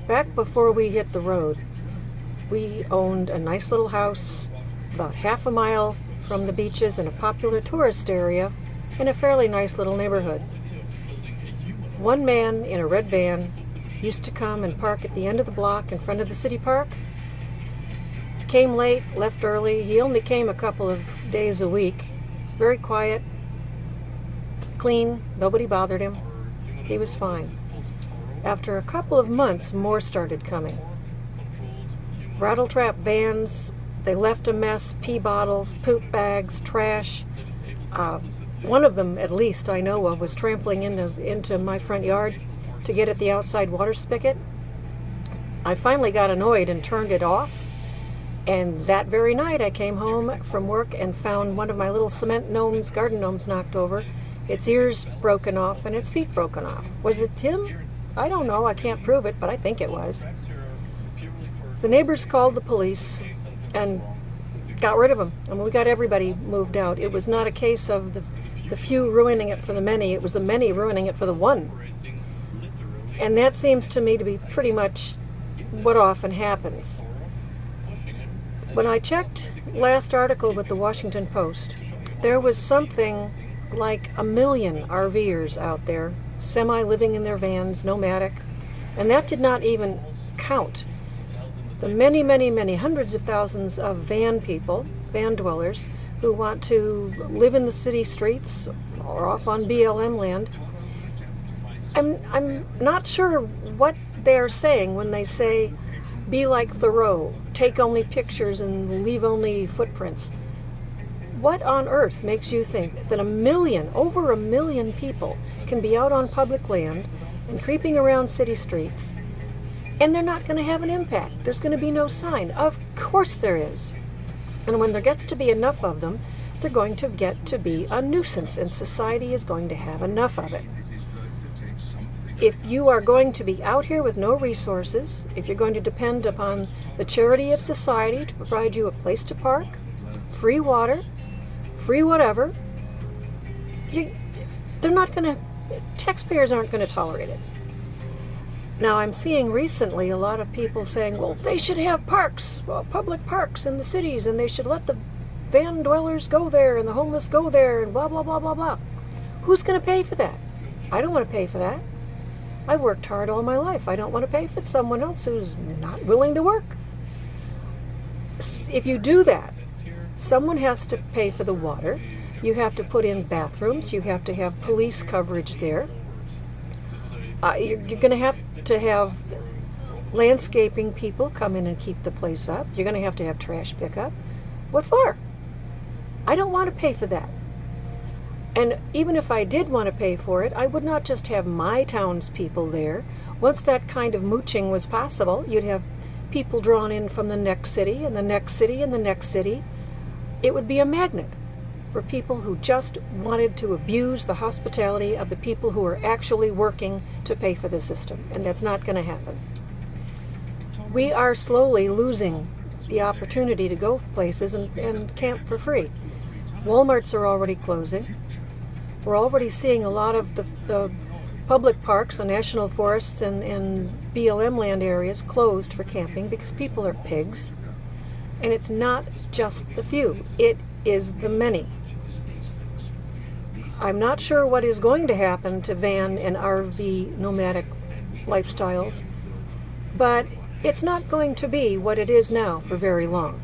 Back before we hit the road, we owned a nice little house about half a mile from the beaches in a popular tourist area in a fairly nice little neighborhood. One man in a red van used to come and park at the end of the block in front of the city park. Came late, left early. He only came a couple of days a week. It's very quiet, clean, nobody bothered him. He was fine. After a couple of months, more started coming. Rattletrap vans, they left a mess, pee bottles, poop bags, trash. One of them, at least I know of, was trampling into my front yard to get at the outside water spigot. I finally got annoyed and turned it off. And that very night I came home from work and found one of my little cement gnomes, garden gnomes, knocked over, its ears broken off and its feet broken off. Was it him? I don't know. I can't prove it, but I think it was. The neighbors called the police and got rid of him. I mean, we got everybody moved out. It was not a case of the few ruining it for the many. It was the many ruining it for the one. And that seems to me to be pretty much what often happens. When I checked last article with the Washington Post, there was something like 1 million RVers out there, semi-living in their vans, nomadic, and that did not even count the many, many, many hundreds of thousands of van people, van dwellers, who want to live in the city streets or off on BLM land. I'm not sure what they're saying when they say, be like Thoreau, take only pictures and leave only footprints. What on earth makes you think that 1 million, over 1 million people can be out on public land and creeping around city streets, and they're not going to have an impact? There's going to be no sign. Of course there is. And when there gets to be enough of them, they're going to get to be a nuisance, and society is going to have enough of it. If you are going to be out here with no resources, if you're going to depend upon the charity of society to provide you a place to park, free water, free whatever, they're not going to, taxpayers aren't going to tolerate it. Now, I'm seeing recently a lot of people saying, well, they should have parks, public parks in the cities, and they should let the van dwellers go there and the homeless go there and blah, blah, blah, blah, blah. Who's going to pay for that? I don't want to pay for that. I worked hard all my life. I don't want to pay for someone else who's not willing to work. If you do that, someone has to pay for the water. You have to put in bathrooms. You have to have police coverage there. You're going to have landscaping people come in and keep the place up. You're going to have trash pickup. What for? I don't want to pay for that. And even if I did want to pay for it, I would not just have my townspeople there. Once that kind of mooching was possible, you'd have people drawn in from the next city and the next city and the next city. It would be a magnet for people who just wanted to abuse the hospitality of the people who are actually working to pay for the system. And that's not going to happen. We are slowly losing the opportunity to go places and camp for free. Walmarts are already closing. We're already seeing a lot of the public parks, the national forests, and BLM land areas closed for camping because people are pigs. And it's not just the few, it is the many. I'm not sure what is going to happen to van and RV nomadic lifestyles, but it's not going to be what it is now for very long.